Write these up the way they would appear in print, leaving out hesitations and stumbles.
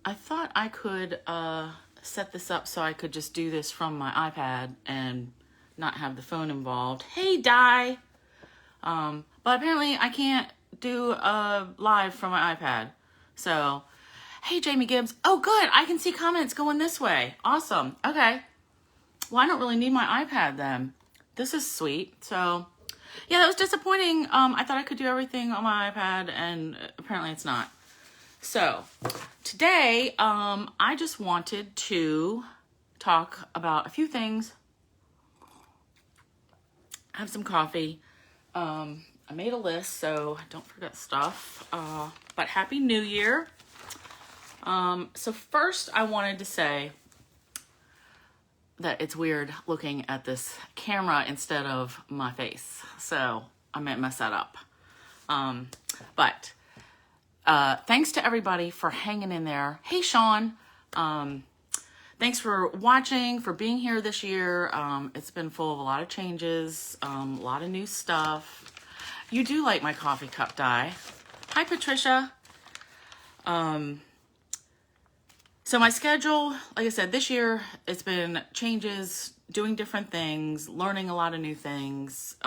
I thought I could set this up so I could just do this from my iPad and not have the phone involved. Hey, Di! But apparently I can't do a live from my iPad. So, hey, Jamie Gibbs. Oh, good. I can see comments going this way. Awesome. Okay. Well, I don't really need my iPad then. This is sweet. So, yeah, that was disappointing. I thought I could do everything on my iPad, and apparently it's not. So, today, I just wanted to talk about a few things. Have some coffee. I made a list, so don't forget stuff. But Happy New Year. So first, I wanted to say that it's weird looking at this camera instead of my face. So I might mess that up. But thanks to everybody for hanging in there. Hey, Sean. Thanks for watching, for being here this year. It's been full of a lot of changes, a lot of new stuff. You do like my coffee cup, Di. Hi, Patricia. So my schedule, like I said, this year, it's been changes, doing different things, learning a lot of new things.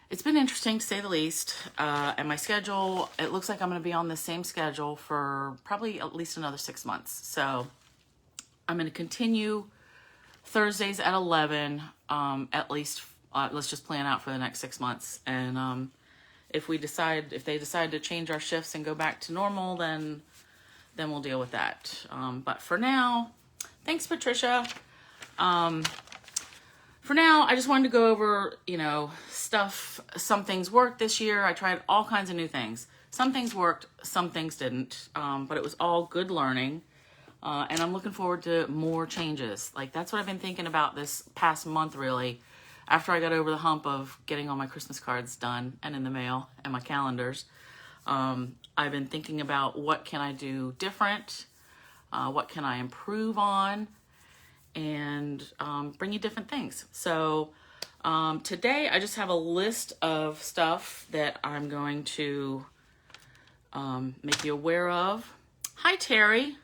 It's been interesting, to say the least. And my schedule, it looks like I'm going to be on the same schedule for probably at least another 6 months. So I'm going to continue Thursdays at 11, at least. Let's just plan out for the next 6 months. And if they decide to change our shifts and go back to normal, then we'll deal with that. But for now, thanks, Patricia. For now, I just wanted to go over, stuff. Some things worked this year. I tried all kinds of new things. Some things worked, some things didn't. But it was all good learning. And I'm looking forward to more changes. Like, that's what I've been thinking about this past month, really. After I got over the hump of getting all my Christmas cards done and in the mail and my calendars, I've been thinking about what can I do different, what can I improve on, and bring you different things. So today I just have a list of stuff that I'm going to make you aware of. Hi, Terry.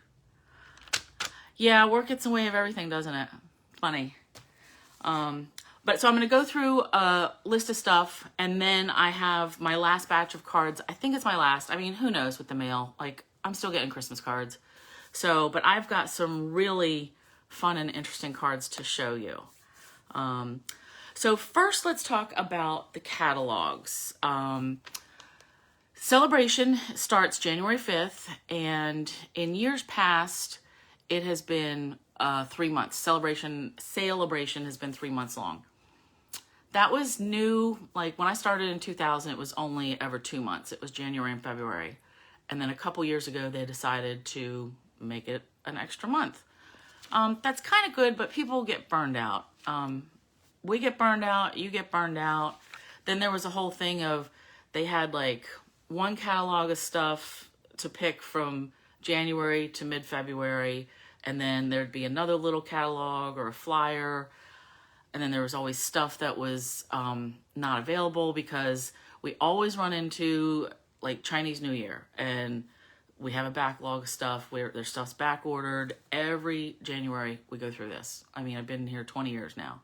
Yeah, work gets in the way of everything, doesn't it? Funny. But so I'm going to go through a list of stuff, and then I have my last batch of cards. I think it's my last. I mean, who knows with the mail? Like, I'm still getting Christmas cards. So, but I've got some really fun and interesting cards to show you. So first, let's talk about the catalogs. Celebration starts January 5th, and in years past, it has been 3 months. Celebration has been 3 months long. That was new. Like, when I started in 2000, it was only ever 2 months. It was January and February. And then a couple years ago, they decided to make it an extra month. That's kind of good, but people get burned out. We get burned out. You get burned out. Then there was a whole thing of they had like one catalog of stuff to pick from January to mid-February. And then there'd be another little catalog or a flyer. And then there was always stuff that was not available because we always run into like Chinese New Year. And we have a backlog of stuff where their stuff's back ordered. Every January we go through this. I mean, I've been here 20 years now.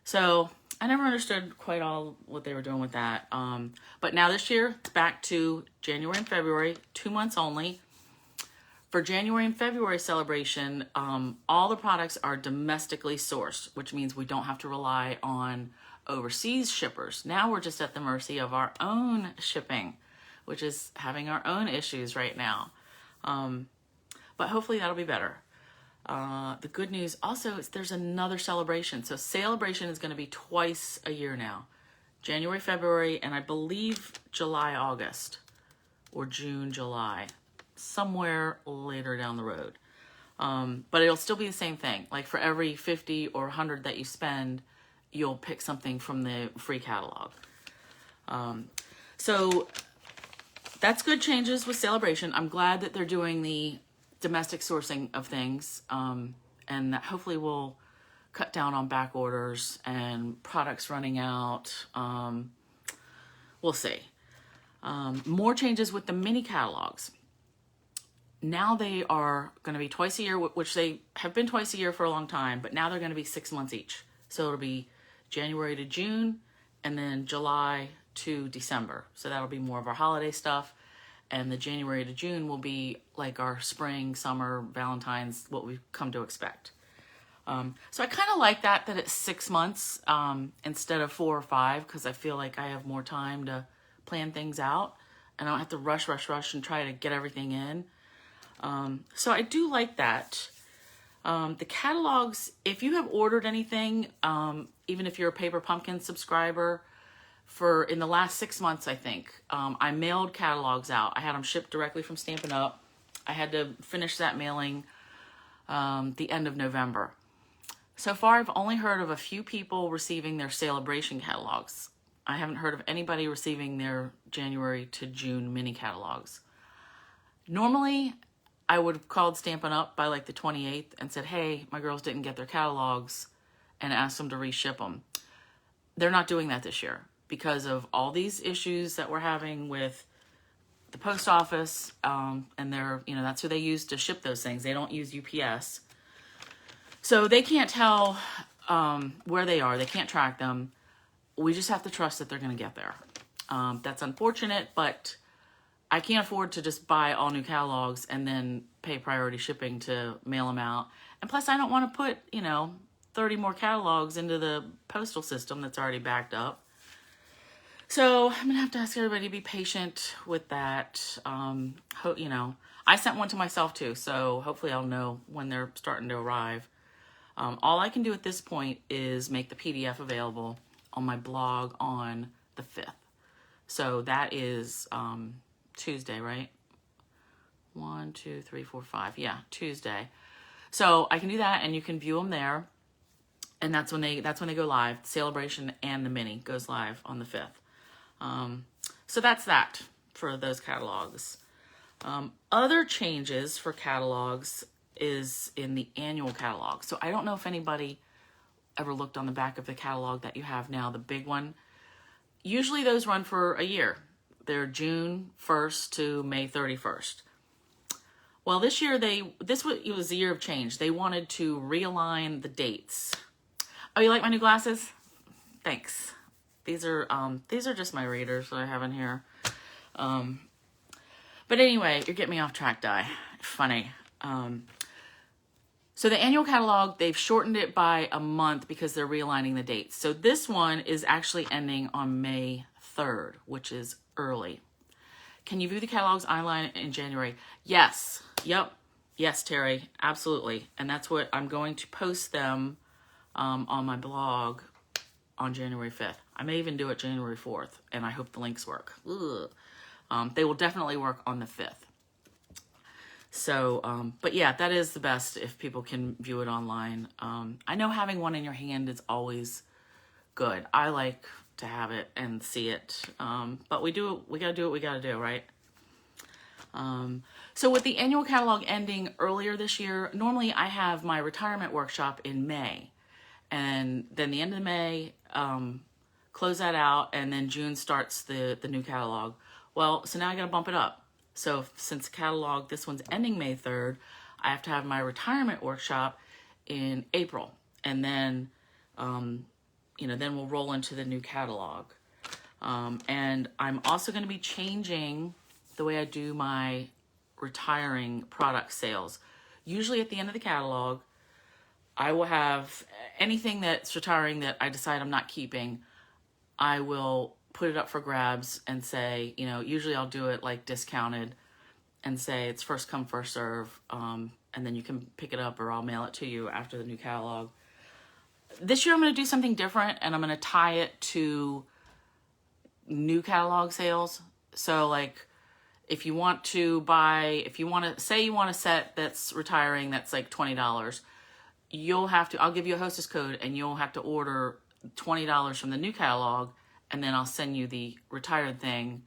So I never understood quite all what they were doing with that. But now this year, it's back to January and February, 2 months only. For January and February celebration, all the products are domestically sourced, which means we don't have to rely on overseas shippers. Now we're just at the mercy of our own shipping, which is having our own issues right now. But hopefully that'll be better. The good news also is there's another celebration. So celebration is going to be twice a year now. January, February, and I believe July, August, or June, July. Somewhere later down the road. But it'll still be the same thing. Like for every 50 or 100 that you spend, you'll pick something from the free catalog. So that's good changes with Celebration. I'm glad that they're doing the domestic sourcing of things. And that hopefully will cut down on back orders and products running out. We'll see. More changes with the mini catalogs. Now they are going to be twice a year, which they have been twice a year for a long time, but now they're going to be 6 months each. So it'll be January to June and then July to December. So that'll be more of our holiday stuff. And the January to June will be like our spring, summer, Valentine's, what we've come to expect. So I kind of like that it's 6 months instead of 4 or 5, because I feel like I have more time to plan things out and I don't have to rush and try to get everything in. So I do like that. The catalogs, if you have ordered anything, even if you're a Paper Pumpkin subscriber, in the last 6 months, I think, I mailed catalogs out. I had them shipped directly from Stampin' Up. I had to finish that mailing the end of November. So far, I've only heard of a few people receiving their Celebration catalogs. I haven't heard of anybody receiving their January to June mini catalogs. Normally, I would have called Stampin' Up by like the 28th and said, hey, my girls didn't get their catalogs, and asked them to reship them. They're not doing that this year because of all these issues that we're having with the post office, and that's who they use to ship those things. They don't use UPS. So they can't tell where they are. They can't track them. We just have to trust that they're going to get there. That's unfortunate, but I can't afford to just buy all new catalogs and then pay priority shipping to mail them out. And plus, I don't want to put, 30 more catalogs into the postal system that's already backed up. So I'm going to have to ask everybody to be patient with that. I sent one to myself too, so hopefully I'll know when they're starting to arrive. All I can do at this point is make the PDF available on my blog on the 5th. So that is Tuesday, right? 1, 2, 3, 4, 5. Yeah, Tuesday. So I can do that, and you can view them there. And that's when they go live. Celebration and the mini goes live on the 5th. So that's that for those catalogs. Other changes for catalogs is in the annual catalog. So I don't know if anybody ever looked on the back of the catalog that you have now, the big one. Usually those run for a year. They're June 1st to May 31st. Well, this year it was the year of change. They wanted to realign the dates. Oh, you like my new glasses? Thanks. These are just my readers that I have in here. But anyway, you're getting me off track, Di. Funny. So the annual catalog, they've shortened it by a month because they're realigning the dates. So this one is actually ending on May 3rd, which is early. Can you view the catalogs online in January? Yes. Yep. Yes, Terry. Absolutely. And that's what I'm going to post them on my blog on January 5th. I may even do it January 4th, and I hope the links work. They will definitely work on the 5th. So, but yeah, that is the best if people can view it online. I know having one in your hand is always good. I like to have it and see it. But we gotta do what we gotta do, right? So with the annual catalog ending earlier this year, normally I have my retirement workshop in May. And then the end of May, close that out, and then June starts the new catalog. Well, so now I gotta bump it up. So since catalog, this one's ending May 3rd, I have to have my retirement workshop in April. And then, then we'll roll into the new catalog. And I'm also going to be changing the way I do my retiring product sales. Usually at the end of the catalog, I will have anything that's retiring that I decide I'm not keeping. I will put it up for grabs and say, usually I'll do it like discounted and say it's first come, first serve. And then you can pick it up or I'll mail it to you after the new catalog. This year I'm going to do something different, and I'm going to tie it to new catalog sales. So like if you want to say you want a set that's retiring, that's like $20, I'll give you a hostess code and you'll have to order $20 from the new catalog, and then I'll send you the retired thing.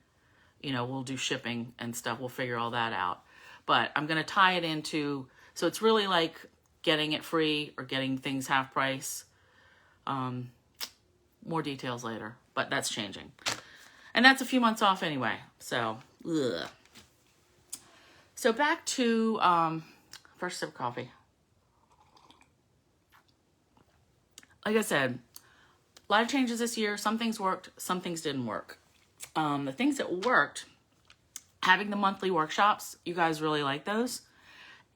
We'll do shipping and stuff. We'll figure all that out. But I'm going to tie it into, so it's really like getting it free or getting things half price. More details later, but that's changing. And that's a few months off anyway. So, So back to first sip of coffee. Like I said, a lot of changes this year. Some things worked, some things didn't work. The things that worked, having the monthly workshops, you guys really like those.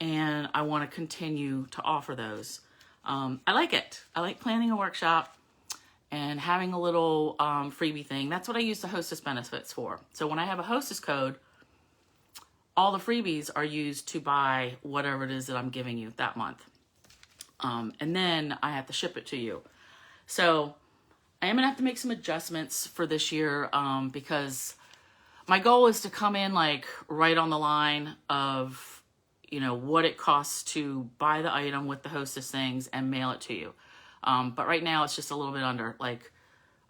And I want to continue to offer those. I like it. I like planning a workshop and having a little freebie thing. That's what I use the hostess benefits for. So when I have a hostess code, all the freebies are used to buy whatever it is that I'm giving you that month. And then I have to ship it to you. So I am gonna have to make some adjustments for this year because my goal is to come in like right on the line of, you know, what it costs to buy the item with the hostess things and mail it to you. But right now it's just a little bit under, like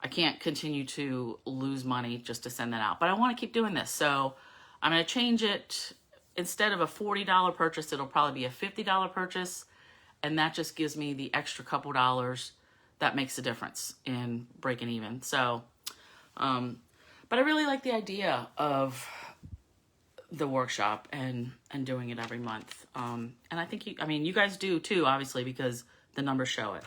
I can't continue to lose money just to send that out, but I want to keep doing this. So I'm going to change it. Instead of a $40 purchase, it'll probably be a $50 purchase. And that just gives me the extra couple dollars that makes a difference in breaking even. So, but I really like the idea of the workshop and doing it every month. And I think you guys do too, obviously, because the numbers show it.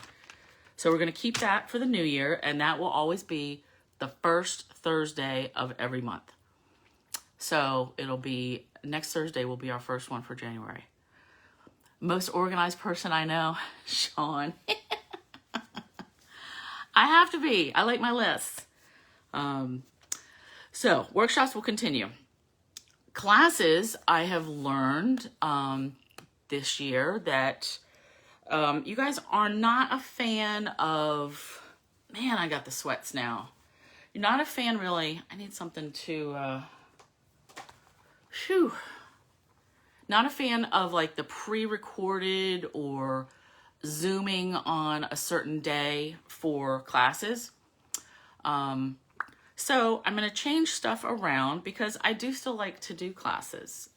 So we're going to keep that for the new year, and that will always be the first Thursday of every month. So it'll be, next Thursday will be our first one for January. Most organized person I know, Sean. I have to be. I like my lists. So workshops will continue. Classes, I have learned this year that you guys are not a fan of, man, I got the sweats now. You're not a fan really. I need something to, not a fan of like the pre-recorded or Zooming on a certain day for classes. So I'm going to change stuff around because I do still like to do classes.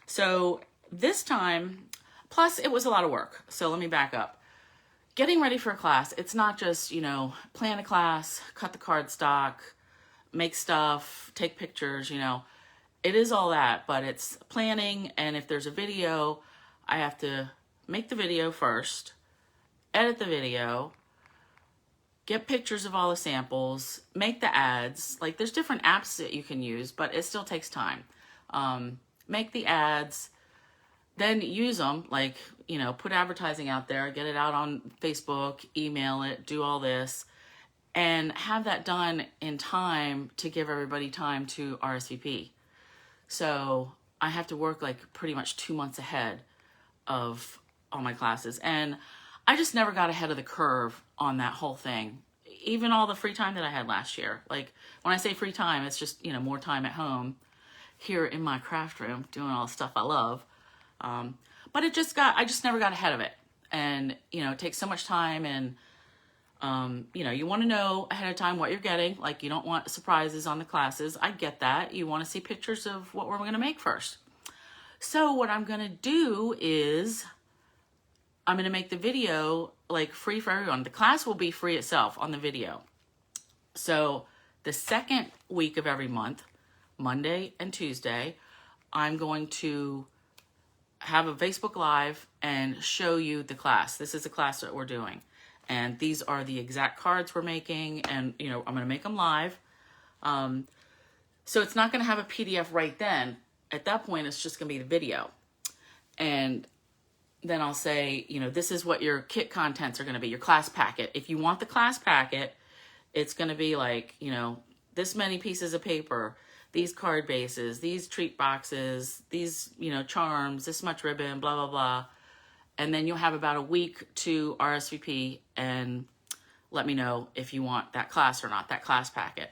So this time, plus it was a lot of work. So let me back up. Getting ready for a class, it's not just, you know, plan a class, cut the card stock, make stuff, take pictures, you know. It is all that, but it's planning, and if there's a video, I have to make the video first, edit the video, get pictures of all the samples, make the ads. Like, there's different apps that you can use, but it still takes time. Make the ads, then use them, like, you know, put advertising out there, get it out on Facebook, email it, do all this, and have that done in time to give everybody time to RSVP. So I have to work like pretty much 2 months ahead of all my classes. And I just never got ahead of the curve on that whole thing. Even all the free time that I had last year. Like when I say free time, it's just, you know, more time at home here in my craft room doing all the stuff I love. But I just never got ahead of it. And, you know, it takes so much time, and, you know, you want to know ahead of time what you're getting. Like, you don't want surprises on the classes. I get that. You want to see pictures of what we're going to make first. So what I'm going to do is I'm going to make the video like free for everyone. The class will be free itself on the video. So the second week of every month, Monday and Tuesday, I'm going to have a Facebook Live and show you the class. This is the class that we're doing. And these are the exact cards we're making, and, you know, I'm going to make them live. So it's not going to have a PDF right then. At that point, it's just going to be the video. And then I'll say, you know, this is what your kit contents are going to be, your class packet. If you want the class packet, it's going to be like, you know, this many pieces of paper, these card bases, these treat boxes, these, you know, charms, this much ribbon, blah, blah, blah. And then you'll have about a week to RSVP and let me know if you want that class or not, that class packet.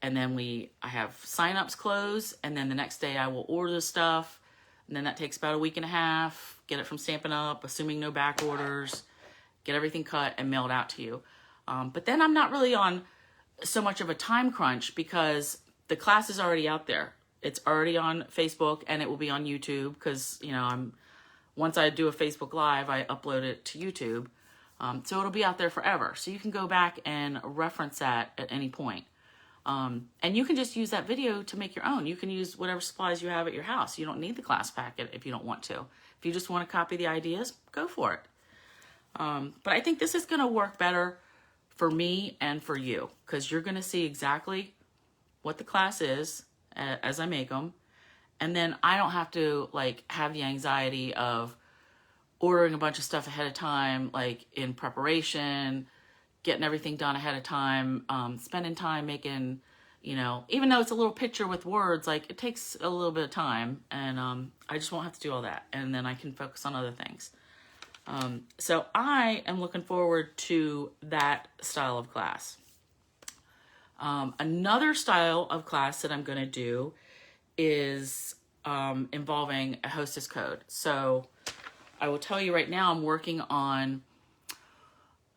And then I have signups close, and then the next day I will order the stuff. And then that takes about a week and a half, get it from Stampin' Up, assuming no back orders, get everything cut and mailed out to you. But then I'm not really on so much of a time crunch because the class is already out there. It's already on Facebook, and it will be on YouTube because, you know, once I do a Facebook Live, I upload it to YouTube. So it'll be out there forever. So you can go back and reference that at any point. And you can just use that video to make your own. You can use whatever supplies you have at your house. You don't need the class packet if you don't want to. If you just want to copy the ideas, go for it. But I think this is going to work better for me and for you, because you're going to see exactly what the class is as I make them. And then I don't have to like have the anxiety of ordering a bunch of stuff ahead of time, like in preparation, getting everything done ahead of time, spending time making, you know, even though it's a little picture with words, like it takes a little bit of time, and I just won't have to do all that. And then I can focus on other things. So I am looking forward to that style of class. Another style of class that I'm going to do is involving a hostess code. So I will tell you right now, I'm working on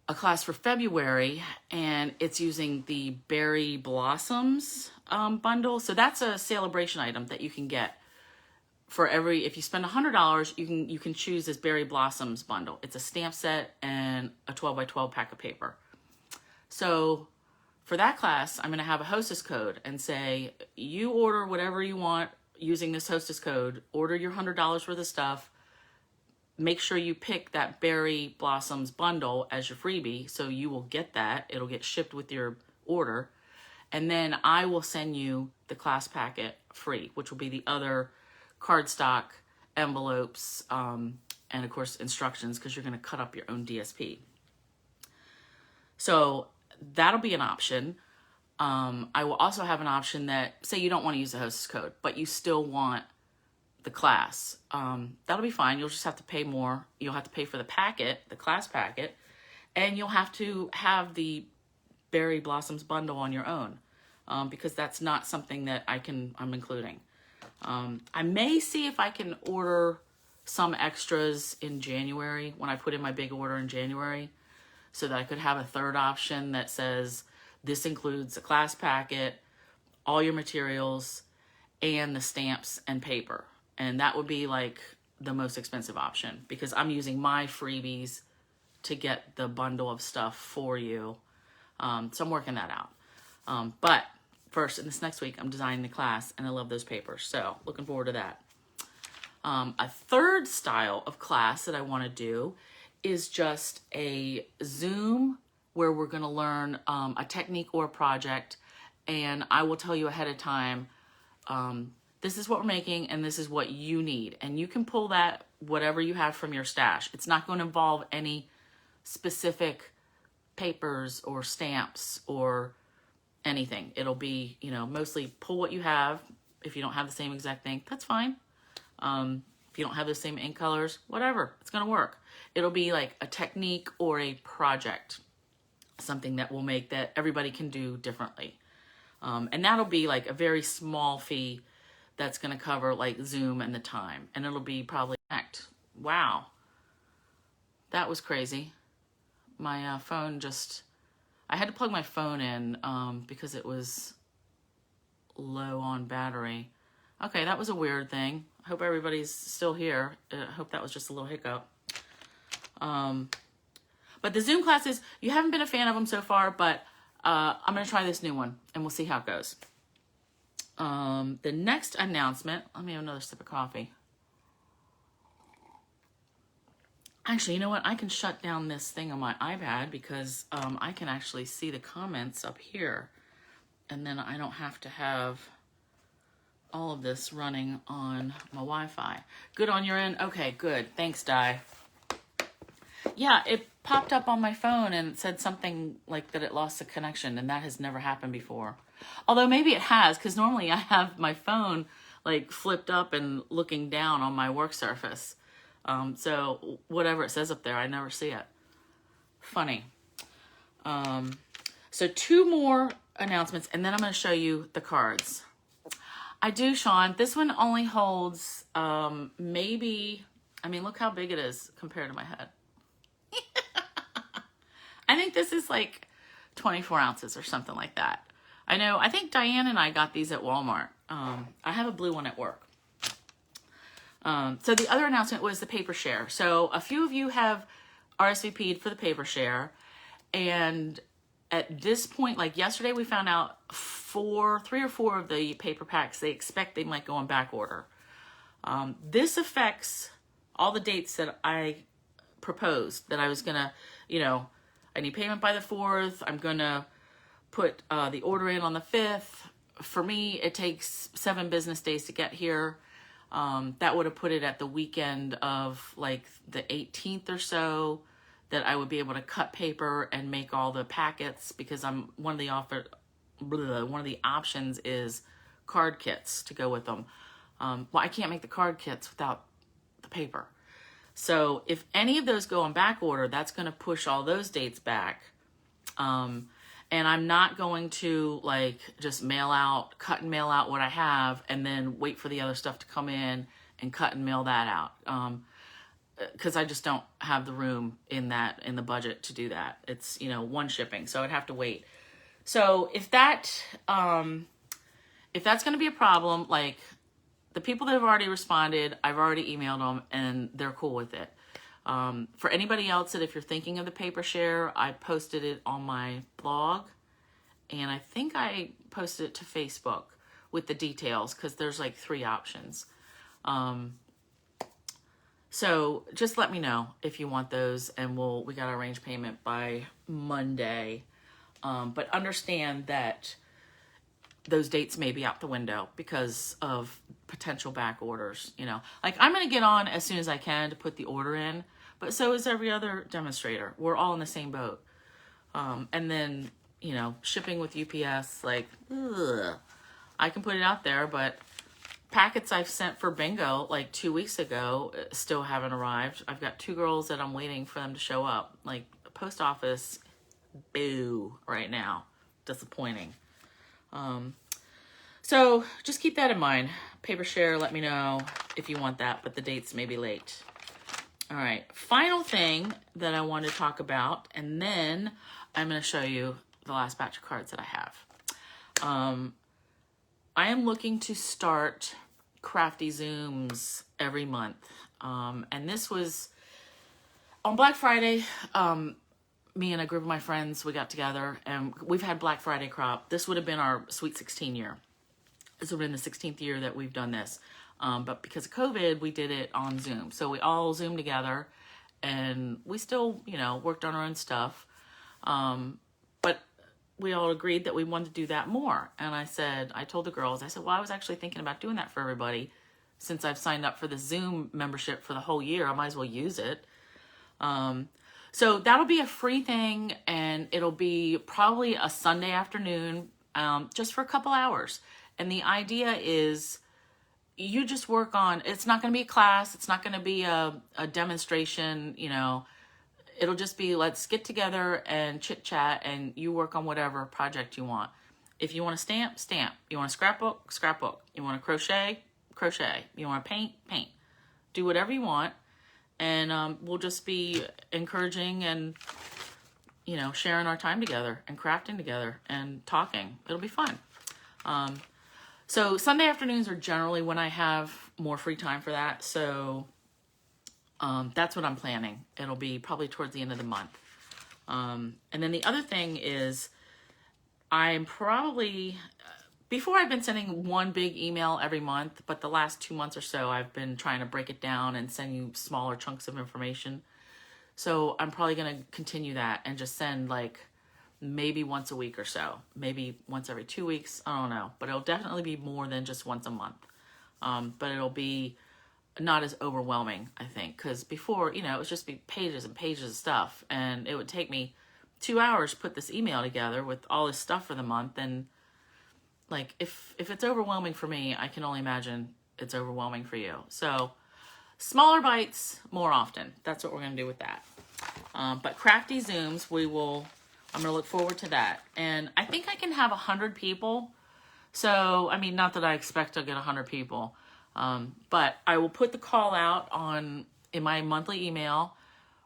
a class for February, and it's using the Berry Blossoms bundle. So that's a celebration item that you can get for every, if you spend $100, you can choose this Berry Blossoms bundle. It's a stamp set and a 12 by 12 pack of paper. So for that class, I'm going to have a hostess code and say, you order whatever you want using this hostess code, order your $100 worth of stuff, make sure you pick that Berry Blossoms bundle as your freebie, so you will get that. It'll get shipped with your order. And then I will send you the class packet free, which will be the other cardstock, envelopes, and of course instructions, because you're going to cut up your own DSP. So that'll be an option. I will also have an option that, say you don't want to use the hostess code, but you still want the class. That'll be fine. You'll just have to pay more. You'll have to pay for the packet, the class packet, and you'll have to have the Berry Blossoms bundle on your own, because that's not something that I'm including. I may see if I can order some extras in January when I put in my big order in January, so that I could have a third option that says this includes a class packet, all your materials, and the stamps and paper. And that would be like the most expensive option, because I'm using my freebies to get the bundle of stuff for you. So I'm working that out. But first, in this next week, I'm designing the class, and I love those papers. So looking forward to that. A third style of class that I want to do is just a Zoom where we're going to learn a technique or a project, and I will tell you ahead of time, this is what we're making and this is what you need. And you can pull that, whatever you have from your stash. It's not going to involve any specific papers or stamps or anything. It'll be, you know, mostly pull what you have. If you don't have the same exact thing, that's fine. If you don't have the same ink colors, whatever, it's going to work. It'll be like a technique or a project, something that will make that everybody can do differently. And that'll be like a very small fee that's going to cover like Zoom and the time. And it'll be probably, wow, that was crazy. My phone just, I had to plug my phone in because it was low on battery. Okay, that was a weird thing. I hope everybody's still here. I hope that was just a little hiccup. But the Zoom classes, you haven't been a fan of them so far, but I'm going to try this new one, and we'll see how it goes. The next announcement, let me have another sip of coffee. Actually, you know what? I can shut down this thing on my iPad because I can actually see the comments up here, and then I don't have to have all of this running on my Wi-Fi. Good on your end? Okay, good. Thanks, Di. Yeah, it popped up on my phone and it said something like that it lost a connection, and that has never happened before. Although maybe it has, because normally I have my phone like flipped up and looking down on my work surface. So whatever it says up there, I never see it. Funny. So 2 more announcements, and then I'm going to show you the cards. I do, Sean. This one only holds maybe, I mean, look how big it is compared to my head. I think this is like 24 ounces or something like that. I know, I think Diane and I got these at Walmart. I have a blue one at work. So the other announcement was the paper share. So a few of you have RSVP'd for the paper share. And at this point, like yesterday, we found out three or four of the paper packs, they expect they might go on back order. This affects all the dates that I proposed, that I was gonna, I need payment by the 4th. I'm gonna put the order in on the 5th. For me, it takes 7 business days to get here. That would have put it at the weekend of like the 18th or so, that I would be able to cut paper and make all the packets, because one of the options is card kits to go with them. Well, I can't make the card kits without the paper. So if any of those go on back order, that's going to push all those dates back. And I'm not going to like just cut and mail out what I have and then wait for the other stuff to come in and cut and mail that out. Because I just don't have the room in the budget to do that. It's, one shipping, so I'd have to wait. So if that's going to be a problem, like the people that have already responded, I've already emailed them and they're cool with it. For anybody else, that if you're thinking of the paper share, I posted it on my blog, and I think I posted it to Facebook with the details, because there's like 3 options. So just let me know if you want those, and we got to arrange payment by Monday. But understand that those dates may be out the window because of potential back orders. Like I'm going to get on as soon as I can to put the order in, but so is every other demonstrator. We're all in the same boat. And then, shipping with UPS, like, I can put it out there, but packets I've sent for bingo like 2 weeks ago still haven't arrived. I've got 2 girls that I'm waiting for them to show up. Like, the post office, boo, right now. Disappointing. So just keep that in mind. Paper share, let me know if you want that, but the dates may be late. All right, final thing that I want to talk about, and then I'm going to show you the last batch of cards that I have. I am looking to start crafty Zooms every month. And this was on Black Friday. Me and a group of my friends, we got together and we've had Black Friday crop. This would have been our Sweet 16 year. This would have been the 16th year that we've done this. But because of COVID, we did it on Zoom. So we all Zoomed together and we still, worked on our own stuff. But we all agreed that we wanted to do that more. And I told the girls, well, I was actually thinking about doing that for everybody. Since I've signed up for the Zoom membership for the whole year, I might as well use it. So that'll be a free thing, and it'll be probably a Sunday afternoon, just for a couple hours. And the idea is you just work on, it's not going to be a class. It's not going to be a demonstration, It'll just be, let's get together and chit chat, and you work on whatever project you want. If you want to stamp, stamp. You want to scrapbook, scrapbook. You want to crochet, crochet. You want to paint, paint. Do whatever you want. And we'll just be encouraging and, sharing our time together and crafting together and talking. It'll be fun. So Sunday afternoons are generally when I have more free time for that. So that's what I'm planning. It'll be probably towards the end of the month. And then the other thing is I'm probably... Before, I've been sending one big email every month, but the last 2 months or so, I've been trying to break it down and send you smaller chunks of information. So I'm probably going to continue that and just send like maybe once a week or so, maybe once every 2 weeks. I don't know, but it'll definitely be more than just once a month. But it'll be not as overwhelming, I think, because before, it would just be pages and pages of stuff, and it would take me 2 hours to put this email together with all this stuff for the month. And like, if it's overwhelming for me, I can only imagine it's overwhelming for you. So smaller bites more often. That's what we're going to do with that. But crafty Zooms, I'm going to look forward to that. And I think I can have 100 people. So, not that I expect to get 100 people. But I will put the call out in my monthly email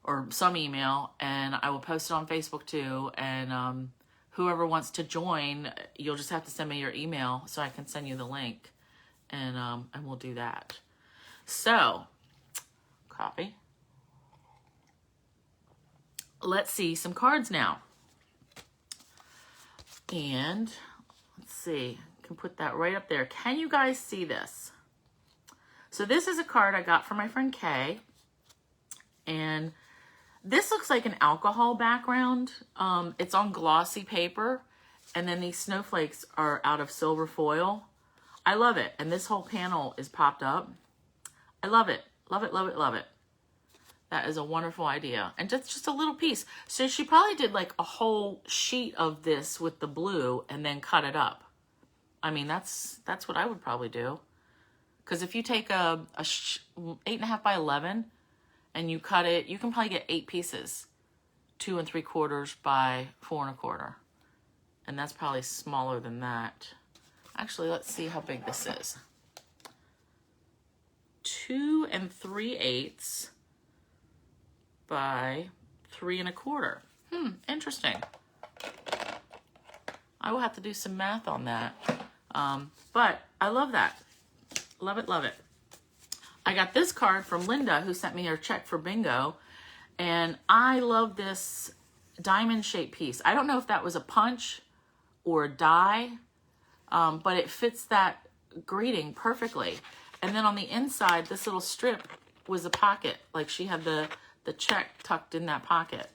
or some email, and I will post it on Facebook too. And, whoever wants to join, you'll just have to send me your email so I can send you the link, and we'll do that. So, copy. Let's see some cards now. And let's see. I can put that right up there. Can you guys see this? So this is a card I got from my friend Kay. And this looks like an alcohol background. It's on glossy paper. And then these snowflakes are out of silver foil. I love it. And this whole panel is popped up. I love it. Love it, love it, love it. That is a wonderful idea. And just a little piece. So she probably did like a whole sheet of this with the blue and then cut it up. I mean, that's what I would probably do. Because if you take a 8.5 by 11 and you cut it, you can probably get 8 pieces. 2 3/4 by 4 1/4. And that's probably smaller than that. Actually, let's see how big this is. 2 3/8 by 3 1/4. Interesting. I will have to do some math on that. But I love that. Love it, love it. I got this card from Linda, who sent me her check for bingo. And I love this diamond shaped piece. I don't know if that was a punch or a die, but it fits that greeting perfectly. And then on the inside, this little strip was a pocket. Like she had the check tucked in that pocket.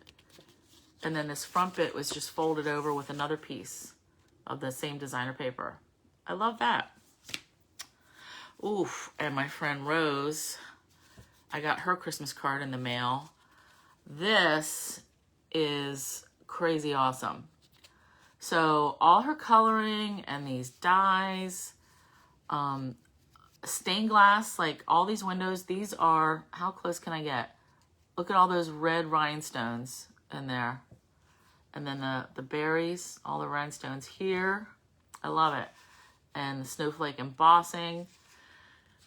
And then this front bit was just folded over with another piece of the same designer paper. I love that. Oof, and my friend Rose, I got her Christmas card in the mail. This is crazy awesome. So all her coloring and these dies, stained glass, like all these windows, these are, how close can I get? Look at all those red rhinestones in there. And then the berries, all the rhinestones here. I love it. And the snowflake embossing.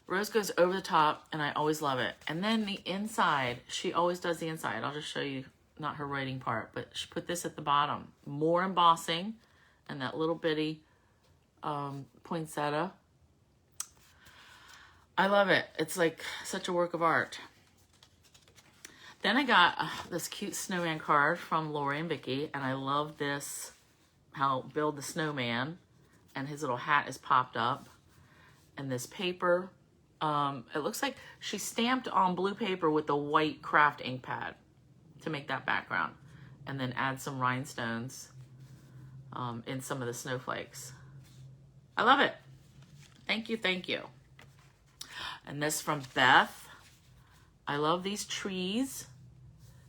Rose goes over the top, and I always love it. And then the inside, she always does the inside. I'll just show you, not her writing part, but she put this at the bottom. More embossing, and that little bitty poinsettia. I love it. It's like such a work of art. Then I got this cute snowman card from Lori and Vicky, and I love this, how build the snowman, and his little hat is popped up, and this paper. It looks like she stamped on blue paper with a white craft ink pad to make that background, and then add some rhinestones in some of the snowflakes. I love it. Thank you, thank you. And this from Beth. I love these trees.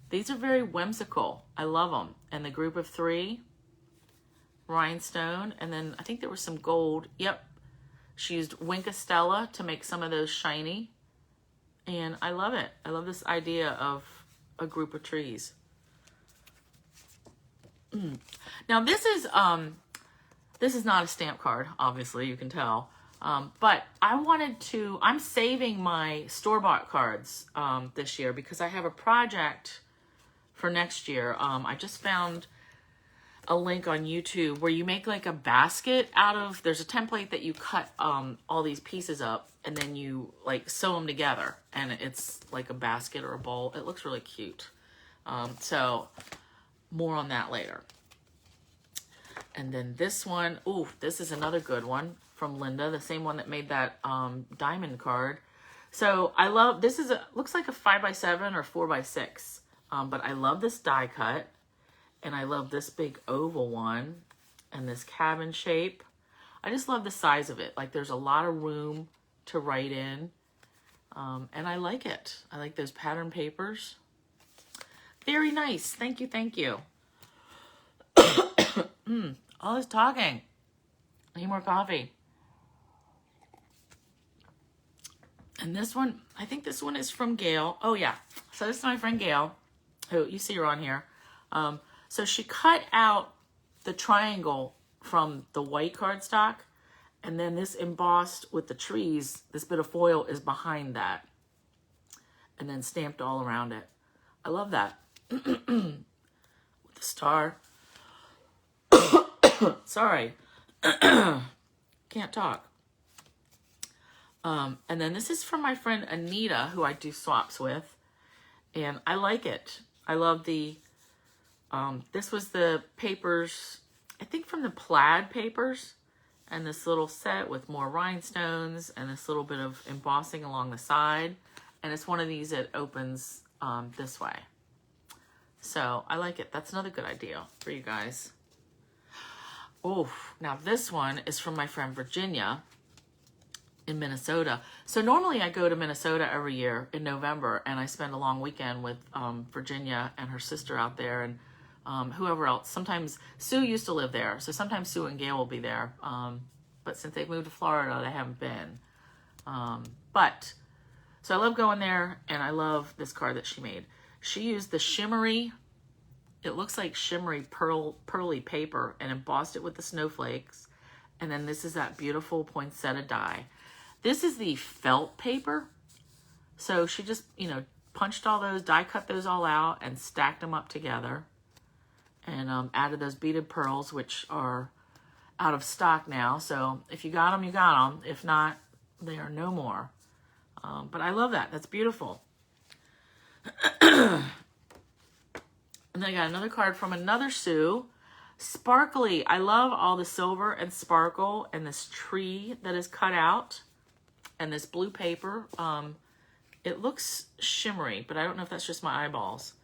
These are very whimsical. I love them. And the group of 3, rhinestone, and then I think there was some gold. Yep. She used Winkastella to make some of those shiny. And I love it. I love this idea of a group of trees. Now this is not a stamp card, obviously, you can tell. But I'm saving my store-bought cards this year because I have a project for next year. I just found a link on YouTube where you make like a basket out of, there's a template that you cut all these pieces up and then you like sew them together and it's like a basket or a bowl. It looks really cute. So more on that later. And then this one, ooh, this is another good one from Linda, the same one that made that diamond card. So I love, this is looks like a 5x7 or 4x6, but I love this die cut. And I love this big oval one and this cabin shape. I just love the size of it. Like there's a lot of room to write in. And I like it. I like those pattern papers. Very nice. Thank you, thank you. All this talking. I need more coffee. And this one, I think this one is from Gail. Oh yeah. So this is my friend Gail, who you see her on here. So she cut out the triangle from the white cardstock, and then this embossed with the trees, this bit of foil is behind that, and then stamped all around it. I love that. With the star. Sorry. Can't talk. And then this is from my friend Anita, who I do swaps with, and I like it. I love the... this was the papers, I think from the plaid papers. and this little set with more rhinestones and this little bit of embossing along the side. And it's one of these that opens this way. So I like it. That's another good idea for you guys. Oh, now this one is from my friend Virginia in Minnesota. So normally I go to Minnesota every year in November, and I spend a long weekend with Virginia and her sister out there, and whoever else. Sometimes Sue used to live there, so sometimes Sue and Gail will be there. But since they've moved to Florida, they haven't been. So I love going there, and I love this card that she made. She used the shimmery, it looks like shimmery pearly paper, and embossed it with the snowflakes. And then this is that beautiful poinsettia die. This is the felt paper. So she just, punched all those, die cut those all out, and stacked them up together. And added those beaded pearls, which are out of stock now. So if you got them, you got them. If not, they are no more. But I love that. That's beautiful. And then I got another card from another Sue. Sparkly. I love all the silver and sparkle and this tree that is cut out. And this blue paper. It looks shimmery, but I don't know if that's just my eyeballs.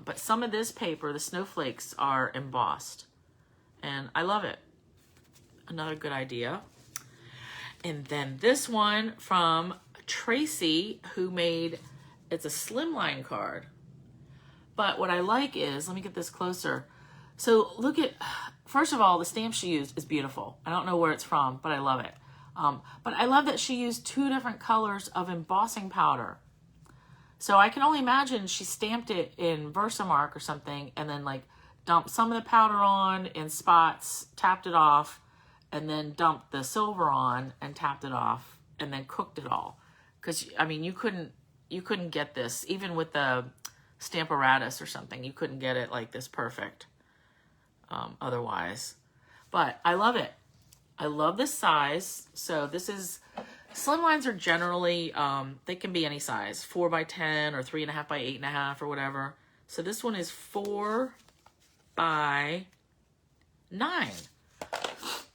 But some of this paper, the snowflakes, are embossed. And I love it. Another good idea. And then this one from Tracy, who made, it's a slimline card. But what I like is, let me get this closer. So look at, first of all, the stamp she used is beautiful. I don't know where it's from, but I love it. But I love that she used 2 different colors of embossing powder. So I can only imagine she stamped it in Versamark or something, and then like dumped some of the powder on in spots, tapped it off, and then dumped the silver on and tapped it off, and then cooked it all. Because I mean, you couldn't get this even with the Stamparatus or something. You couldn't get it like this perfect otherwise. But I love it. I love this size. So this is, slimlines are generally, they can be any size, 4 by 10 or 3.5 by 8.5 or whatever. So this one is 4 by 9.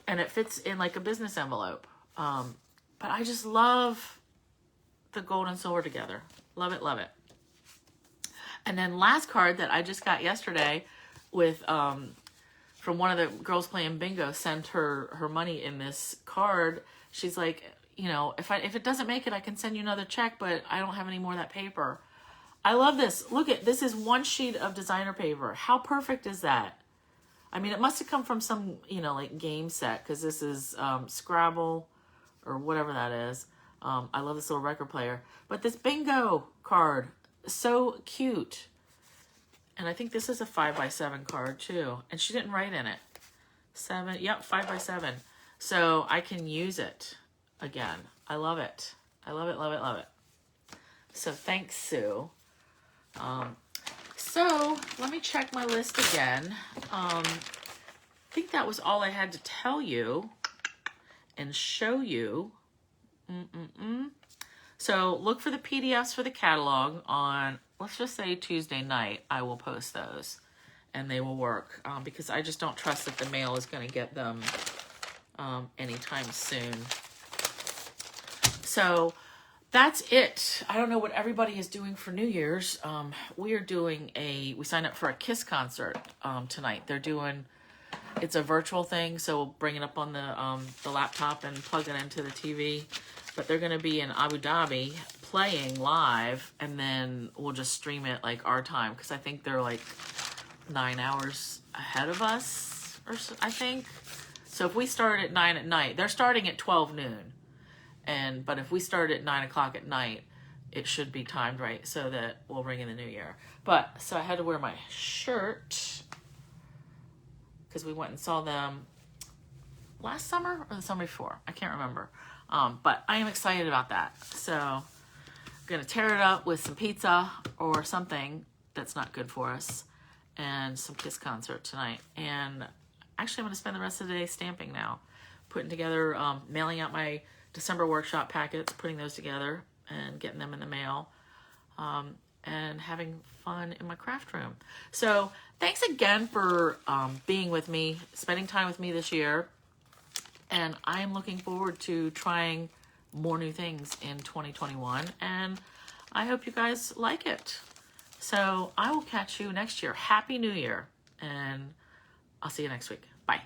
And it fits in like a business envelope. But I just love the gold and silver together. Love it, love it. And then last card that I just got yesterday with, from one of the girls playing bingo, sent her money in this card. She's like, if it doesn't make it, I can send you another check, but I don't have any more of that paper. I love this. Look at, this is 1 sheet of designer paper. How perfect is that? I mean, it must have come from some, like game set, because this is Scrabble or whatever that is. I love this little record player. But this bingo card, so cute. And I think this is a 5 by 7 card too. And she didn't write in it. 7, yep, 5 by 7. So I can use it again. I love it. I love it, love it, love it. So thanks, Sue. So let me check my list again. I think that was all I had to tell you and show you. So look for the PDFs for the catalog on, let's just say Tuesday night. I will post those and they will work because I just don't trust that the mail is going to get them anytime soon. So that's it. I don't know what everybody is doing for New Year's. We signed up for a KISS concert tonight. They're doing, it's a virtual thing, so we'll bring it up on the laptop and plug it into the TV. But they're going to be in Abu Dhabi playing live, and then we'll just stream it like our time, because I think they're like 9 hours ahead of us, or so, I think. So if we start at 9 at night, they're starting at 12 noon. But if we start at 9 o'clock at night, it should be timed right so that we'll ring in the new year. But so I had to wear my shirt because we went and saw them last summer or the summer before. I can't remember. But I am excited about that. So I'm going to tear it up with some pizza or something that's not good for us and some KISS concert tonight. And actually I'm going to spend the rest of the day stamping now, putting together, mailing out my December workshop packets, putting those together and getting them in the mail, and having fun in my craft room. So thanks again for being with me, spending time with me this year. And I am looking forward to trying more new things in 2021. And I hope you guys like it. So I will catch you next year. Happy New Year. And I'll see you next week. Bye.